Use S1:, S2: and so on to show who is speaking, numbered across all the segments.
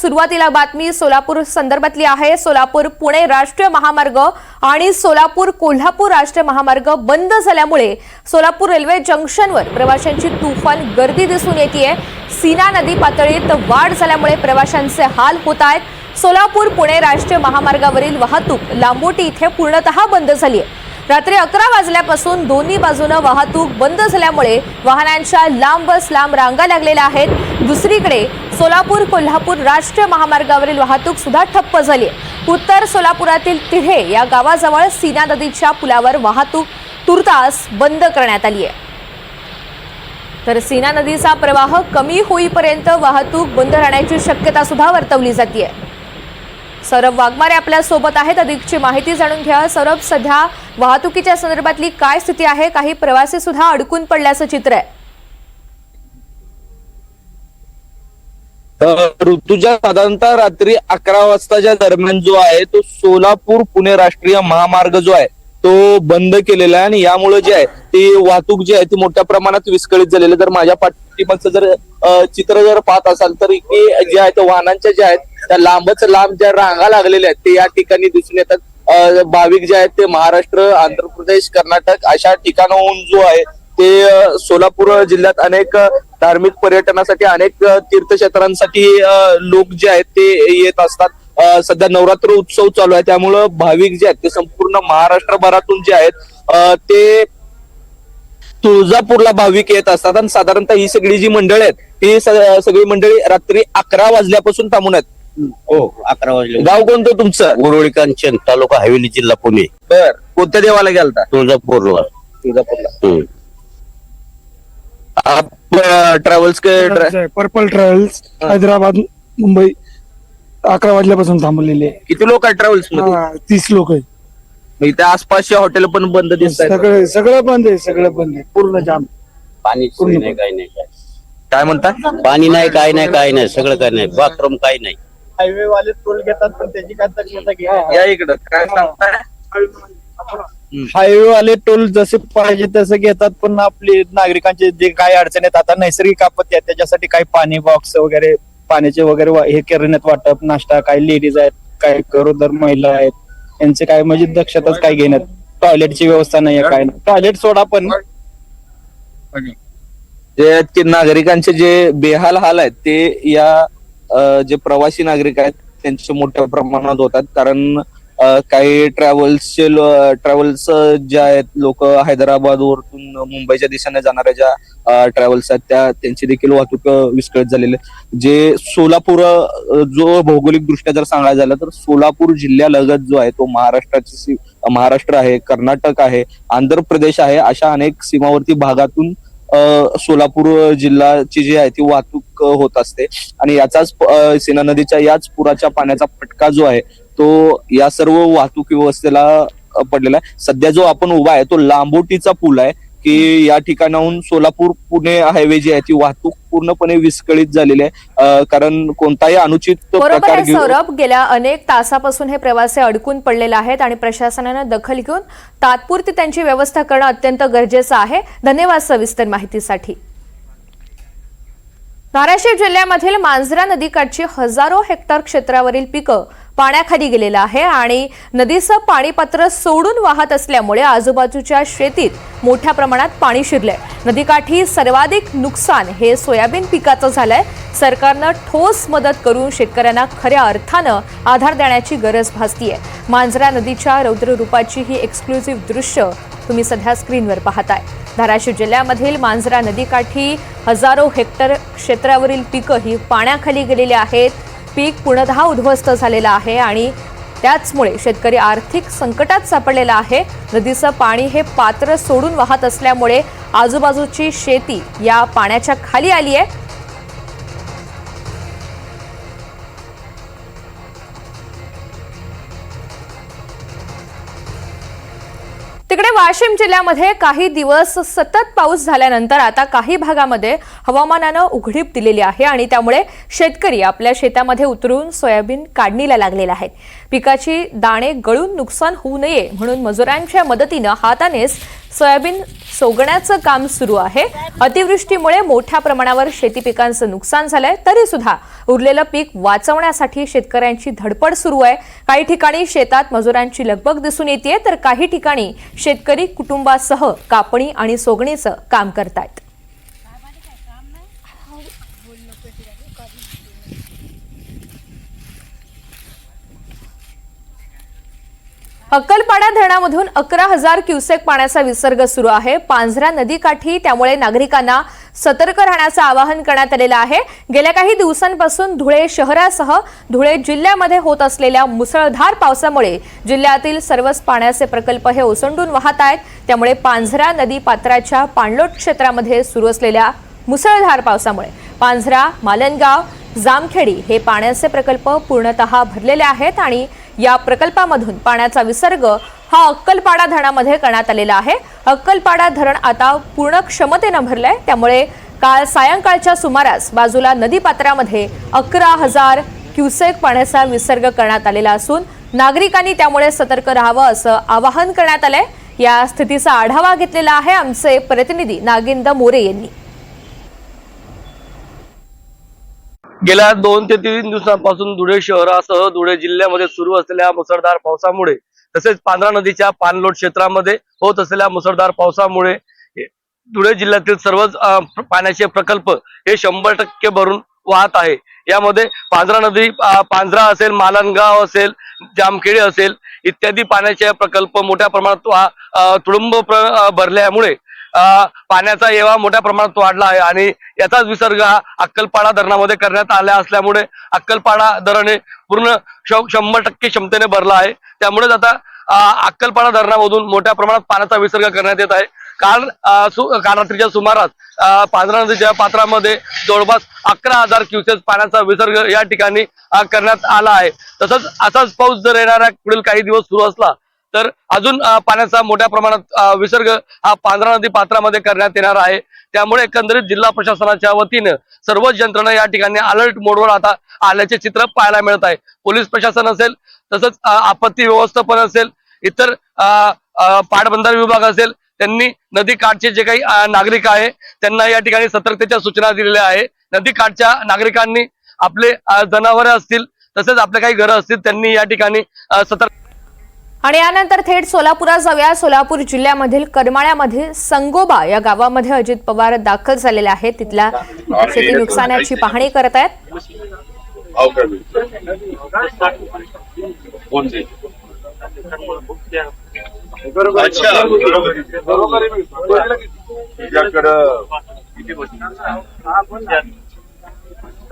S1: सुरुवातीला बातमी सोलापूर संदर्भातली आहे। सोलापूर पुणे राष्ट्रीय महामार्ग आणि सोलापूर कोल्हापूर राष्ट्रीय महामार्ग बंद झाल्यामुळे सोलापूर रेल्वे जंक्शनवर प्रवाशांची तुफान गर्दी दिसून येतेय। सीना नदी पातळीत वाढ झाल्यामुळे प्रवाशांचे हाल होत आहेत। सोलापूर पुणे राष्ट्रीय महामार्गावरील वाहतूक लांबोटी इथे पूर्णतः बंद झाली आहे। रात्री 11 वाजल्यापासून दोन्ही बाजूने वाहतूक बंद झाल्यामुळे वाहनांच्या लांब रांगा लागलेल्या आहेत। दुसरीकडे सोलापूर कोल्हापूर राष्ट्रीय महामार्गावरील वाहतूक सुद्धा ठप्प झाली आहे। उत्तर सोलापुरातील तिढे या गावाजवळ सीना नदीच्या पुलावर वाहतूक तुर्तास बंद करण्यात आली आहे। तर सीना नदीचा प्रवाह कमी होईपर्यंत वाहतूक बंद राहण्याची शक्यता सुद्धा वर्तवली जाते। सौरभ वाघमारे आपल्या सोबत आहेत, अधिकची माहिती जाणून घ्या। सौरभ, सध्या वाहतुकीच्या संदर्भातली काय स्थिती आहे? काही प्रवासी सुद्धा अडकून पडल्याचं चित्र आहे।
S2: ऋतुजा, साधारणतः रात्री 11 वाजताच्या दरम्यान जो आहे तो सोलापूर पुणे राष्ट्रीय महामार्ग जो आहे तो बंद केलेला आहे आणि यामुळे जे आहे ती वाहतूक जी आहे ती मोठ्या प्रमाणात विस्कळीत झालेली। तर माझ्या पाठीमागचं जर चित्र जर पाहत असाल तर इथे जे आहे ते वाहनांच्या ज्या आहेत त्या लांब ज्या रांगा लागलेल्या आहेत ते या ठिकाणी दिसून येतात। भाविक जे आहेत ते महाराष्ट्र, आंध्र प्रदेश, कर्नाटक अशा ठिकाणाहून जो आहे ते सोलापूर जिल्ह्यात अनेक धार्मिक पर्यटनासाठी, अनेक तीर्थक्षेत्रांसाठी लोक जे आहेत ते येत असतात। सध्या नवरात्र उत्सव चालू आहे त्यामुळं भाविक जे आहेत ते संपूर्ण महाराष्ट्रभरातून जे आहेत ते तुळजापूरला भाविक येत असतात आणि साधारणतः ही सगळी जी मंडळी आहेत ती सगळी मंडळी रात्री 11 वाजल्यापासून थांबून आहेत।
S3: हो, 11 वाजले।
S2: गाव कोणतं तुमचं?
S3: गुरवळी कांचन, तालुका हवेली, जिल्हा पुणे।
S2: बर, कोणत्या देवाला गेलता?
S3: तुळजापूरला।
S2: Travels
S4: purple travels Hyderabad Mumbai 11 वाजल्यापासून थांबलेले।
S2: किती लोक आहेत ट्रॅव्हल्स मध्ये?
S4: 30 लोक आहेत।
S2: इथे आसपासचे हॉटेल पण बंद दिसत आहेत।
S4: सगळं बंद आहे, सगळं बंद आहे, पूर्ण जाम।
S3: पाणी नाही, काही नाही,
S2: काय म्हणता?
S3: पाणी नाही, काही नाही, सगळं काही नाही, बाथरूम काही नाही।
S5: हायवे वाले टोल घेतात पण त्याची काय दक्षता घ्या।
S2: या इकडं काय सांगताय?
S5: हायवे वाले टोल जसे पाहिजे तसं घेतात पण आपले नागरिकांचे जे काही अडचणी आहेत, आता नैसर्गिक आपत्ती आहे त्याच्यासाठी काही पाणी बॉक्स वगैरे, पाण्याचे वगैरे हे करण्यात वाटप, नाश्ता, काही लेडीज आहेत, काही गरोदर महिला आहेत, यांचे काय म्हणजे दक्षताच काय घेण्यात। टॉयलेटची व्यवस्था नाही, काय नाही, टॉयलेट सोडा पण
S2: जे नागरिकांचे जे बेहाल हाल आहेत ते या जे प्रवासी नागरिक आहेत त्यांचे मोठ्या प्रमाणात होतात। कारण काही ट्रॅव्हल्स जे आहेत लोक हैदराबाद वरून मुंबईच्या दिशेने जाणाऱ्या ज्या ट्रॅव्हल्स आहेत त्यांची देखील वाहतूक विस्कळीत झालेली आहे। जे सोलापूर जो भौगोलिक दृष्ट्या जर सांगायचं झालं तर सोलापूर जिल्ह्यालगत जो आहे तो महाराष्ट्र आहे, कर्नाटक आहे, आंध्र प्रदेश आहे, अशा अनेक सीमावर्ती भागातून सोलापूर जिल्ह्याची जी आहे ती वाहतूक होत असते आणि याचाच सीना नदीच्या याच पुराच्या पाण्याचा फटका जो आहे तो या सर्व वाहतूक व्यवस्थेला पडलेला आहे। सध्या जो आपण उभा आहे तो लांबोटीचा पूल आहे की या ठिकाणाहून सोलापूर पुणे हायवे जी आहे ती वाहतूक पूर्णपणे विस्कळीत झालेली आहे। कारण कोणताही अनुचित प्रकार
S1: सौरभ, गेल्या अनेक तासापासून हे प्रवासी अडकून पडलेले आहेत आणि प्रशासनाने दखल घेऊन तात्पुरती त्यांची व्यवस्था करणं अत्यंत गरजेचं आहे। धन्यवाद सविस्तर माहितीसाठी। धाराशिव जिल्ह्यामधील मांजरा नदीकाठची हजारो हेक्टर क्षेत्रावरील पिकं पाण्याखाली गेलेलं आहे आणि नदीचं पाणी पात्र सोडून वाहत असल्यामुळे आजूबाजूच्या शेतीत मोठ्या प्रमाणात पाणी शिरलंय। नदीकाठी सर्वाधिक नुकसान हे सोयाबीन पिकाचं झालंय। सरकारनं ठोस मदत करून शेतकऱ्यांना खऱ्या अर्थानं आधार देण्याची गरज भासतीये। मांजरा नदीच्या रौद्र रूपाची ही एक्सक्लुझिव्ह दृश्य तुम्ही सध्या स्क्रीनवर पाहताय। धाराशिव जिल्ह्यामधील मांजरा नदीकाठी हजारो हेक्टर क्षेत्रावरील पिकं ही पाण्याखाली गेलेली आहेत। पीक पूर्णतः उद्ध्वस्त झालेलं आहे आणि त्याचमुळे शेतकरी आर्थिक संकटात सापडलेला आहे। नदीचं पाणी हे पात्र सोडून वाहत असल्यामुळे आजूबाजूची शेती या पाण्याच्या खाली आली आहे। तिकडे वाशिम जिल्ह्यामध्ये काही दिवस सतत पाऊस झाल्यानंतर आता काही भागामध्ये हवामानानं उघडीप दिलेली आहे आणि त्यामुळे शेतकरी आपल्या शेतामध्ये उतरून सोयाबीन काढणीला लागलेले आहेत। पिकाची दाणे गळून नुकसान होऊ नये म्हणून मजुरांच्या मदतीने हातानेच सोयाबीन सोगण्याचं काम सुरू आहे। अतिवृष्टीमुळे मोठ्या प्रमाणावर शेती पिकांचं नुकसान झालंय, तरी सुद्धा उरलेलं पीक वाचवण्यासाठी शेतकऱ्यांची धडपड सुरू आहे। काही ठिकाणी शेतात मजुरांची लगबग दिसून येते, तर काही ठिकाणी शेतकरी कुटुंबासह कापणी आणि सोगणीचं काम करतायत। अक्कलपाडा धरणामधून 11,000 क्युसेक पाण्याचा विसर्ग सुरू आहे। पांझरा नदीकाठी, त्यामुळे नागरिकांना सतर्क राहण्याचं आवाहन करण्यात आलेलं आहे। गेल्या काही दिवसांपासून धुळे शहरासह धुळे जिल्ह्यामध्ये होत असलेल्या मुसळधार पावसामुळे जिल्ह्यातील सर्वच पाण्याचे प्रकल्प हे ओसंडून वाहत आहेत। त्यामुळे पांझरा नदी पात्राच्या पाणलोट क्षेत्रामध्ये सुरू असलेल्या मुसळधार पावसामुळे पांझरा, मालनगाव, जामखेडी हे पाण्याचे प्रकल्प पूर्णतः भरलेले आहेत आणि या प्रकल्पामधून पाण्याचा विसर्ग हा अक्कलपाडा धरणामध्ये करण्यात आलेला आहे। अक्कलपाडा धरण आता पूर्ण क्षमतेनं भरलंय, त्यामुळे काल सायंकाळच्या सुमारास बाजूला नदीपात्रामध्ये 11,000 क्युसेक पाण्याचा विसर्ग करण्यात आलेला असून नागरिकांनी त्यामुळे सतर्क राहावं असं आवाहन करण्यात आलंय। या स्थितीचा आढावा घेतलेला आहे आमचे प्रतिनिधी नागेंद्र मोरे यांनी।
S6: गेल्या 2 ते 3 दिवसांपासून धुळे शहरासह धुळे जिल्ह्यामध्ये सुरू असलेल्या मुसळधार पावसामुळे तसेच पांझरा नदीच्या पाणलोट क्षेत्रामध्ये होत असलेल्या मुसळधार पावसामुळे धुळे जिल्ह्यातील सर्वच पाण्याचे प्रकल्प हे 100% भरून वाहत आहे। यामध्ये पांझरा नदी, पांझरा असेल, मालनगाव असेल, जामखेडी असेल इत्यादी पाण्याचे प्रकल्प मोठ्या प्रमाणात तुडुंब भरल्यामुळे पाण्याचा येवा मोठ्या प्रमाणात वाढला आहे आणि याचाच विसर्ग हा अक्कलपाडा धरणामध्ये करण्यात आला असल्यामुळे अक्कलपाडा धरण हे पूर्ण 100% क्षमतेने भरला आहे। त्यामुळेच आता अक्कलपाडा धरणामधून मोठ्या प्रमाणात पाण्याचा विसर्ग करण्यात येत आहे। काल रात्रीच्या सुमारास पांझरा नदीच्या पात्रामध्ये जवळपास 11,000 क्युसेक पाण्याचा विसर्ग या ठिकाणी करण्यात आला आहे। तसंच असाच पाऊस जर येणाऱ्या पुढील काही दिवस सुरू असला तर अजून पाण्याचा मोठ्या प्रमाणात विसर्ग हा पांझरा नदी पात्रामध्ये करण्यात येणार आहे। त्यामुळे एकंदरीत जिल्हा प्रशासनाच्या वतीने सर्वच यंत्रणा या ठिकाणी अलर्ट मोडवर आता आल्याचे चित्र पाहायला मिळत आहे। पोलीस प्रशासन असेल, तसंच आपत्ती व्यवस्थापन असेल, इतर पाटबंधारे विभाग असेल, त्यांनी नदी काठचे जे काही नागरिक आहे त्यांना या ठिकाणी सतर्कतेच्या सूचना दिलेल्या आहे। नदी काठच्या नागरिकांनी आपले जनावरे असतील, तसेच आपले काही घरं असतील, त्यांनी या ठिकाणी सतर्क।
S1: आणि यानंतर थेट सोलापुरात जाऊया। सोलापूर जिल्ह्यामधील करमाळ्यामध्ये संगोबा या गावामध्ये अजित पवार दाखल झालेले आहेत। तिथल्या शेती नुकसानाची पाहणी करत आहेत।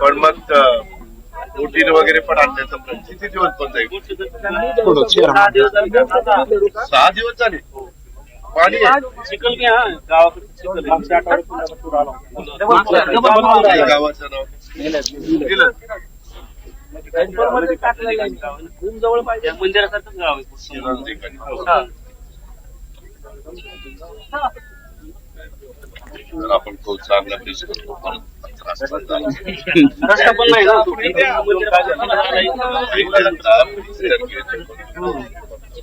S7: पण मग बोटीन वगैरे पण आणण्याचा प्रयत्न किती दिवस पण जाईल? 6 दिवस झाले पाणी गावाचं नाव
S8: मंदिरासारखंच गाव आहे।
S7: तर आपण तो चांगला पेश करतो
S8: रस्ता पण नाही ना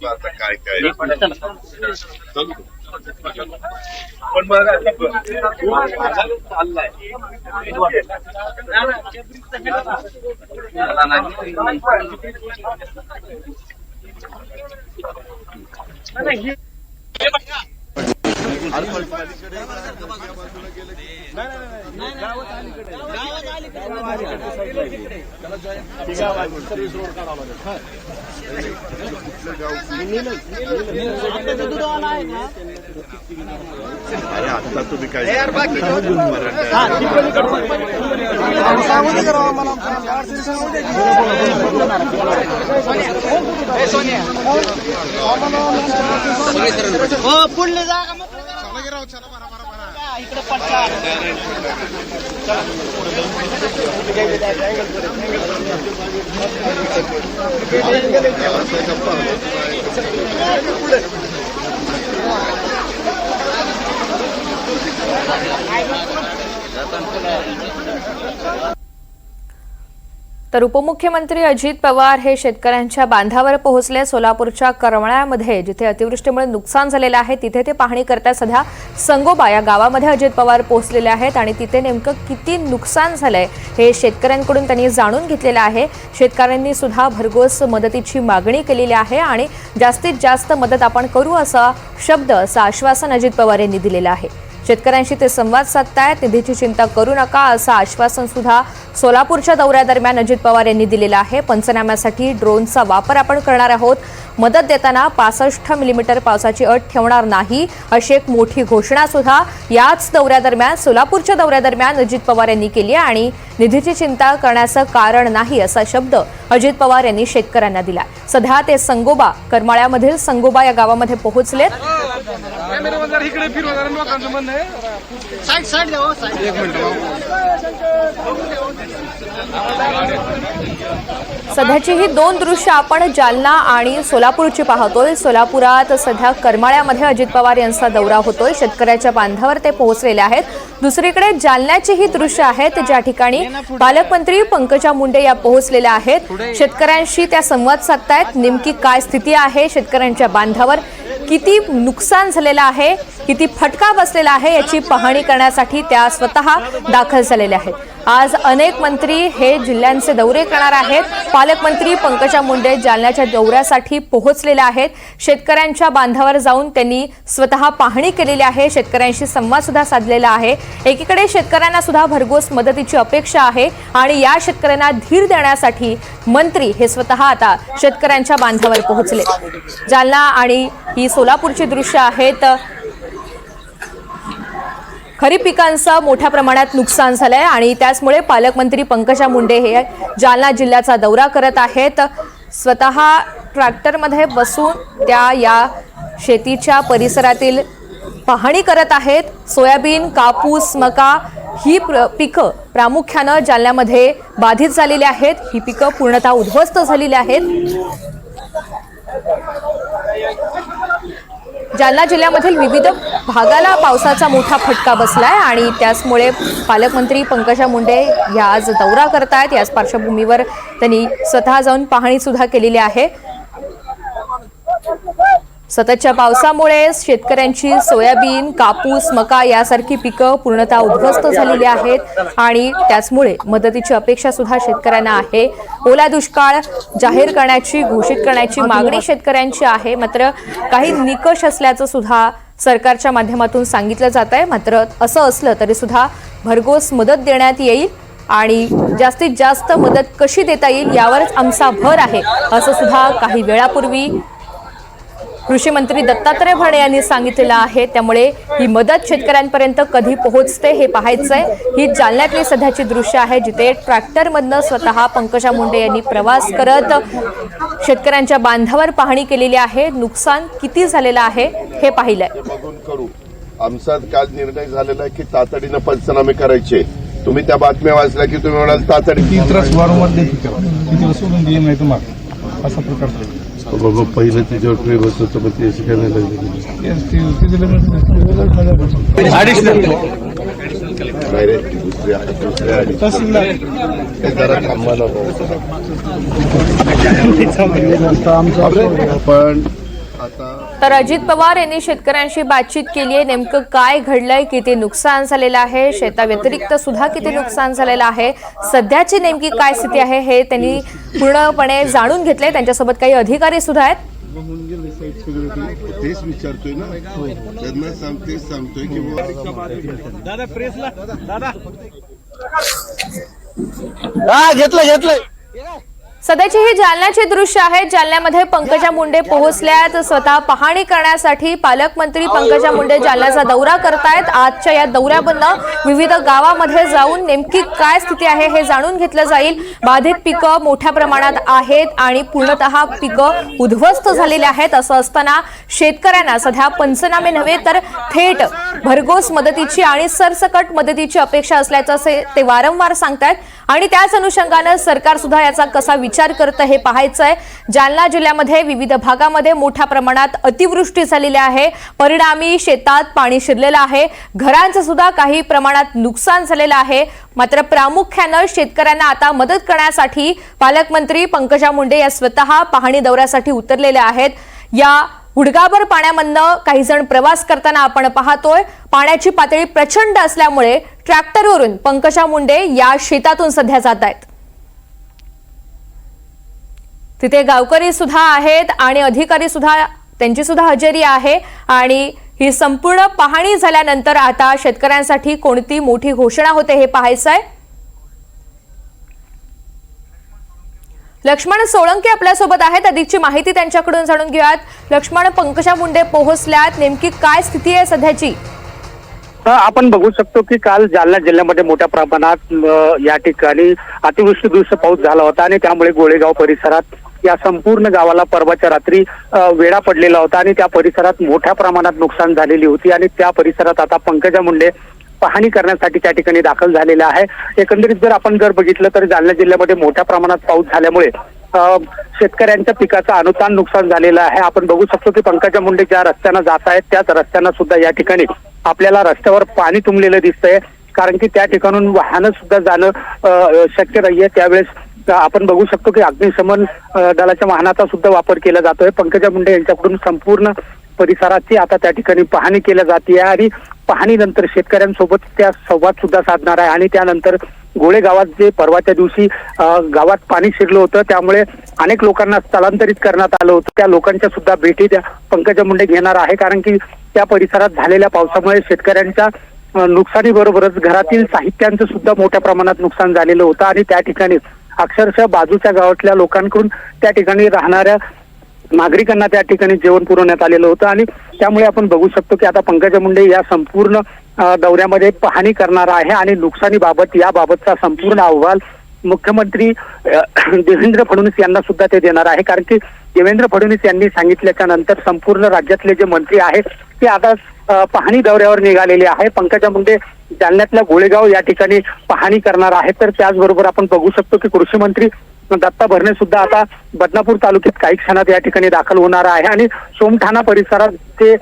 S7: आता काय काय पण मग
S8: चाललाय
S7: अरे आता तुम्ही काय
S8: पुढले जागा इकडे पडता
S1: तर उपमुख्यमंत्री अजित पवार हे शेतकऱ्यांच्या बांधावर पोहोचले. सोलापूरच्या करमाळ्यामध्ये जिथे अतिवृष्टीमुळे नुकसान झालेलं आहे तिथे ते पाहणी करतात. सध्या संगोबा या गावामध्ये अजित पवार पोहोचलेले आहेत आणि तिथे नेमकं किती नुकसान झालंय हे शेतकऱ्यांकडून त्यांनी जाणून घेतलेलं आहे. शेतकऱ्यांनी सुद्धा भरघोस मदतीची मागणी केलेली आहे आणि जास्तीत जास्त मदत आपण करू असा शब्द, असं आश्वासन अजित पवार यांनी दिलेलं आहे. शेतकऱ्यांशी ते संवाद साधतायत. निधीची चिंता करू नका असं आश्वासन सुद्धा सोलापूरच्या दौऱ्यादरम्यान अजित पवार यांनी दिलेलं आहे. पंचनाम्यासाठी ड्रोनचा वापर आपण करणार आहोत. मदत देताना 65 मिलीमीटर पावसाची अट ठेवणार नाही अशी एक मोठी घोषणा सुद्धा याच दौऱ्यादरम्यान, सोलापूरच्या दौऱ्यादरम्यान अजित पवार यांनी केली आणि निधीची चिंता करण्याचं कारण नाही असा शब्द अजित पवार यांनी शेतकऱ्यांना दिला. सध्या ते संगोबा, करमाळ्यामधील संगोबा या गावामध्ये पोहोचलेत.
S8: साईड द्या,
S1: सध्याची ही दोन दृश्य आपण जालना आणि सोलापूरची पाहतोय. सोलापुरात सध्या करमाळ्यामध्ये अजित पवार यांचा दौरा होतोय. शेतकऱ्याच्या बांधावर ते पोहोचलेले आहेत. दुसरीकडे जालन्याची ही दृश्य आहेत ज्या ठिकाणी पालकमंत्री पंकजा मुंडे या पोहोचलेल्या आहेत. शेतकऱ्यांशी त्या संवाद साधतायत. नेमकी काय स्थिती आहे, शेतकऱ्यांच्या बांधावर किती नुकसान झालेलं आहे, किती फटका बसलेला आहे याची पाहणी करण्यासाठी त्या स्वतः दाखल झालेल्या आहेत. आज अनेक मंत्री हे जिल्ह्यांचे दौरे करणार आहेत. पालकमंत्री पंकजा मुंडे जालन्याच्या दौऱ्यासाठी पोहोचलेले आहेत. शेतकऱ्यांच्या बांधावर जाऊन त्यांनी स्वतः पाहणी केलेली आहे. शेतकऱ्यांशी संवाद सुद्धा साधलेला आहे. एकीकडे शेतकऱ्यांना सुद्धा भरघोस मदतीची अपेक्षा आहे आणि या शेतकऱ्यांना धीर देण्यासाठी मंत्री हे स्वतः आता शेतकऱ्यांच्या बांधावर पोहोचले. जालना आणि ही सोलापूरची दृश्य आहेत. खरीप पिकांचं मोठ्या प्रमाणात नुकसान झालंय आणि त्याचमुळे पालकमंत्री पंकजा मुंडे हे जालना जिल्ह्याचा दौरा करत आहेत. स्वतः ट्रॅक्टरमध्ये बसून त्या या शेतीच्या परिसरातील पाहणी करत आहेत. सोयाबीन, कापूस, मका ही पिकं प्रामुख्यानं जालन्यामध्ये बाधित झालेली आहेत. ही पिकं पूर्णतः उद्ध्वस्त झालेली आहेत. जालना जिल्ह्यामधील विविध भागाला पावसाचा मोठा फटका बसलाय आणि त्याचमुळे पालकमंत्री पंकजा मुंडे या आज दौरा करतायत. याच पार्श्वभूमीवर त्यांनी स्वतः जाऊन पाहणी सुद्धा केलेली आहे. सततच्या पावसामुळे शेतकऱ्यांची सोयाबीन, कापूस, मका यासारखी पिकं पूर्णतः उद्ध्वस्त झालेली आहेत आणि त्याचमुळे मदतीची अपेक्षा सुद्धा शेतकऱ्यांना आहे. ओला दुष्काळ जाहीर करण्याची, घोषित करण्याची मागणी शेतकऱ्यांची आहे. मात्र काही निकष असल्याचं सुद्धा सरकारच्या माध्यमातून सांगितलं जात आहे. मात्र असं असलं तरी सुद्धा भरघोस मदत देण्यात येईल आणि जास्तीत जास्त मदत कशी देता येईल यावरच आमचा भर आहे असं सुद्धा काही वेळापूर्वी कृषी मंत्री दत्तात्रय भरणे यांनी सांगितलेलं आहे. त्यामुळे ही मदत शेतकऱ्यांपर्यंत कधी पोहोचते हे पाहायचंय. ही जालन्यातली सध्याची दृश्य आहे जिथे ट्रॅक्टरमधनं स्वतः पंकजा मुंडे यांनी प्रवास करत शेतकऱ्यांच्या बांधावर पाहणी केलेली आहे. नुकसान किती झालेलं आहे हे पाहिलंय.
S7: करू. आमचा काल निर्णय झालेला आहे की तातडीनं पंचनामे करायचे. तुम्ही त्या बातम्या वाचल्या की तुम्ही म्हणाल तातडी
S4: असा प्रकार
S7: बाबा पहिलं तिच्यावर प्रेम होत होतं पण ते शिकायला पण
S1: तर अजित पवार यांनी शेतकऱ्यांशी बातचीत केली आहे. नेमकं काय घडलंय, किती नुकसान झालेलं आहे, शेताव्यतिरिक्त सुद्धा किती नुकसान झालेलं आहे, सध्याची नेमकी काय स्थिती आहे हे त्यांनी पूर्णपणे जाणून घेतले. त्यांच्यासोबत काही अधिकारी सुद्धा आहेत.
S7: तेच विचारतोय ना, त्यांना सांगतोय की
S5: दादा प्रेसला दादा
S4: घेतलंय
S1: सध्याची ही जालन्याची दृश्य आहे. जालन्यामध्ये पंकजा मुंडे पोहोचल्यात. स्वतः पाहणी करण्यासाठी पालकमंत्री पंकजा मुंडे जालन्याचा दौरा करतायत. आजच्या या दौऱ्यामधनं विविध गावामध्ये जाऊन नेमकी काय स्थिती आहे हे जाणून घेतलं जाईल. बाधित पिकं मोठ्या प्रमाणात आहेत आणि पूर्णतः पिकं उद्ध्वस्त झालेली आहेत. असं असताना शेतकऱ्यांना सध्या पंचनामे नव्हे तर थेट भरघोस मदतीची आणि सरसकट मदतीची अपेक्षा असल्याचं ते वारंवार सांगतायत आणि त्याच अनुषंगानं सरकार सुद्धा याचा कसा विचार करतं हे पाहायचंय। जालना जिल्ह्यामध्ये विविध भागामध्ये मोठ्या प्रमाणात अतिवृष्टी झालेली आहे, परिणामी शेतात पाणी शिरलेलं आहे, घरांचं सुद्धा काही प्रमाणात नुकसान झालेलं आहे। मात्र प्रामुख्यानं शेतकऱ्यांना आता मदत करण्यासाठी पालकमंत्री पंकजा मुंडे या स्वतः पाहणी दौऱ्यासाठी उतरलेल्या आहेत। या गुडघाभर पाण्यामधनं काही जण प्रवास करताना आपण पाहतोय। पाण्याची पातळी प्रचंड असल्यामुळे ट्रॅक्टरवरून पंकजा मुंडे या शेतातून सध्या जात आहेत। तिथे गावकरी सुद्धा आहेत आणि अधिकारी सुद्धा, त्यांची सुद्धा हजेरी आहे आणि ही संपूर्ण पाहणी झाल्यानंतर आता शेतकऱ्यांसाठी कोणती मोठी घोषणा होते हे पाहायचंय। लक्ष्मण सोळंके आपल्यासोबत आहेत, अधिकची माहिती त्यांच्याकडून जाणून घेऊयात। लक्ष्मण, पंकजा मुंडे पोहोचल्यात, नेमकी काय स्थिती आहे सध्याची?
S9: आपण बघू शकतो की काल जालना जिल्ह्यामध्ये मोठ्या प्रमाणात या ठिकाणी अतिवृष्टीदृश्य पाऊस झाला होता आणि त्यामुळे गोळेगाव परिसरात या संपूर्ण गावाला परवाच्या रात्री वेढा पडलेला होता आणि त्या परिसरात मोठ्या प्रमाणात नुकसान झालेली होती आणि त्या परिसरात आता पंकजा मुंडे पाहणी करण्यासाठी त्या ठिकाणी दाखल झालेला आहे। एकंदरीत जर बघितलं तर जालना जिल्ह्यामध्ये मोठ्या प्रमाणात पाऊस झाल्यामुळे शेतकऱ्यांच्या पिकाचं अनुदान नुकसान झालेलं आहे। आपण बघू शकतो की पंकजा मुंडे ज्या रस्त्यानं जात आहेत त्याच रस्त्यानं सुद्धा या ठिकाणी आपल्याला रस्त्यावर पाणी तुंबलेलं दिसतंय, कारण की त्या ठिकाणून वाहनं सुद्धा जाणं शक्य नाहीये। त्यावेळेस आपण बघू शकतो की अग्निशमन दलाच्या वाहनाचा सुद्धा वापर केला जातोय। पंकजा मुंडे यांच्याकडून संपूर्ण परिसराची आता त्या ठिकाणी पाहणी केली जाते आणि पाहणीनंतर शेतकऱ्यांसोबत त्या संवाद सुद्धा साधणार आहे आणि त्यानंतर गोळे गावात जे परवाच्या दिवशी गावात पाणी शिरलं होतं त्यामुळे अनेक लोकांना स्थलांतरित करण्यात आलं होतं, त्या लोकांच्या सुद्धा भेटी त्या पंकजा मुंडे घेणार आहे, कारण की त्या परिसरात झालेल्या पावसामुळे शेतकऱ्यांच्या नुकसानीबरोबरच घरातील साहित्यांचं सुद्धा मोठ्या प्रमाणात नुकसान झालेलं होतं आणि त्या ठिकाणी अक्षरशः बाजूच्या गावातल्या लोकांकडून त्या ठिकाणी राहणाऱ्या नागरिकांना त्या ठिकाणी जेवण पुरवण्यात आलेलं होतं आणि त्यामुळे आपण बघू शकतो की आता पंकजा मुंडे या संपूर्ण दौऱ्यामध्ये पाहणी करणार आहे आणि नुकसानीबाबत याबाबतचा संपूर्ण अहवाल मुख्यमंत्री देवेंद्र फडणवीस यांना सुद्धा ते देणार आहे, कारण की देवेंद्र फडणवीस यांनी सांगितल्याच्या नंतर संपूर्ण राज्यातले जे मंत्री आहेत ते आता पाहणी दौऱ्यावर निघालेले आहे। पंकजा मुंडे जालन्यातल्या गोळेगाव या ठिकाणी पाहणी करणार आहेत, तर त्याचबरोबर आपण बघू शकतो की कृषी मंत्री दत्ता भरणे सुद्धा आता बदनापूर तालुक्यात काही क्षणात या ठिकाणी दाखल होणार आहे आणि सोमठाणा परिसरात ते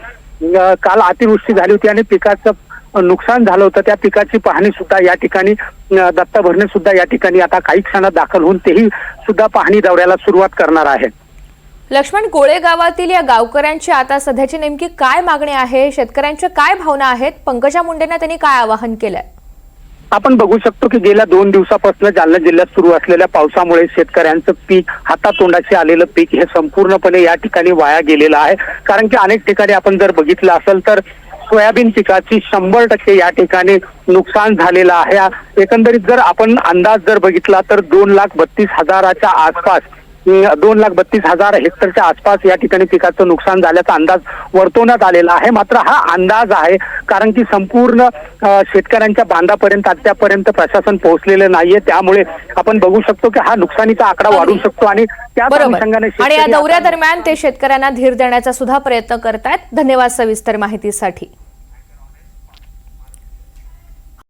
S9: काल अतिवृष्टी झाली होती आणि पिकाचं नुकसान झालं होतं, त्या पिकाची पाहणी सुद्धा या ठिकाणी दत्ता भरणे सुद्धा या ठिकाणी आता काही क्षणात दाखल होऊन तेही सुद्धा पाहणी दौऱ्याला सुरुवात करणार आहे।
S1: लक्ष्मण, गोळे गावातील या गावकऱ्यांची आता सध्याची नेमकी काय मागणी आहे, शेतकऱ्यांच्या काय भावना आहेत, पंकजा मुंडेंना त्यांनी काय आवाहन केलंय?
S9: आपण बघू शकतो की गेल्या 2 दिवसापासून जालना जिल्ह्यात सुरू असलेल्या पावसामुळे शेतकऱ्यांचं पीक, हातातोंडाशी आलेलं पीक हे संपूर्णपणे या ठिकाणी वाया गेलेलं आहे, कारण की अनेक ठिकाणी आपण जर बघितलं असेल तर सोयाबीन पिकाची 100% या ठिकाणी नुकसान झालेलं आहे। एकंदरीत जर आपण अंदाज जर बघितला तर 2,32,000च्या आसपास 2,32,000 हेक्टरच्या आसपास या ठिकाणी पिकाचं नुकसान झाल्याचा अंदाज वर्तवण्यात आलेला आहे। मात्र हा अंदाज आहे, कारण की संपूर्ण शेतकऱ्यांच्या बांधापर्यंत अद्यापर्यंत प्रशासन पोहोचलेलं नाहीये, त्यामुळे आपण बघू शकतो की हा नुकसानीचा आकडा वाढू शकतो आणि त्या अनुषंगाने
S1: आणि या दौऱ्यादरम्यान ते शेतकऱ्यांना धीर देण्याचा सुद्धा प्रयत्न करतायत। धन्यवाद सविस्तर माहितीसाठी।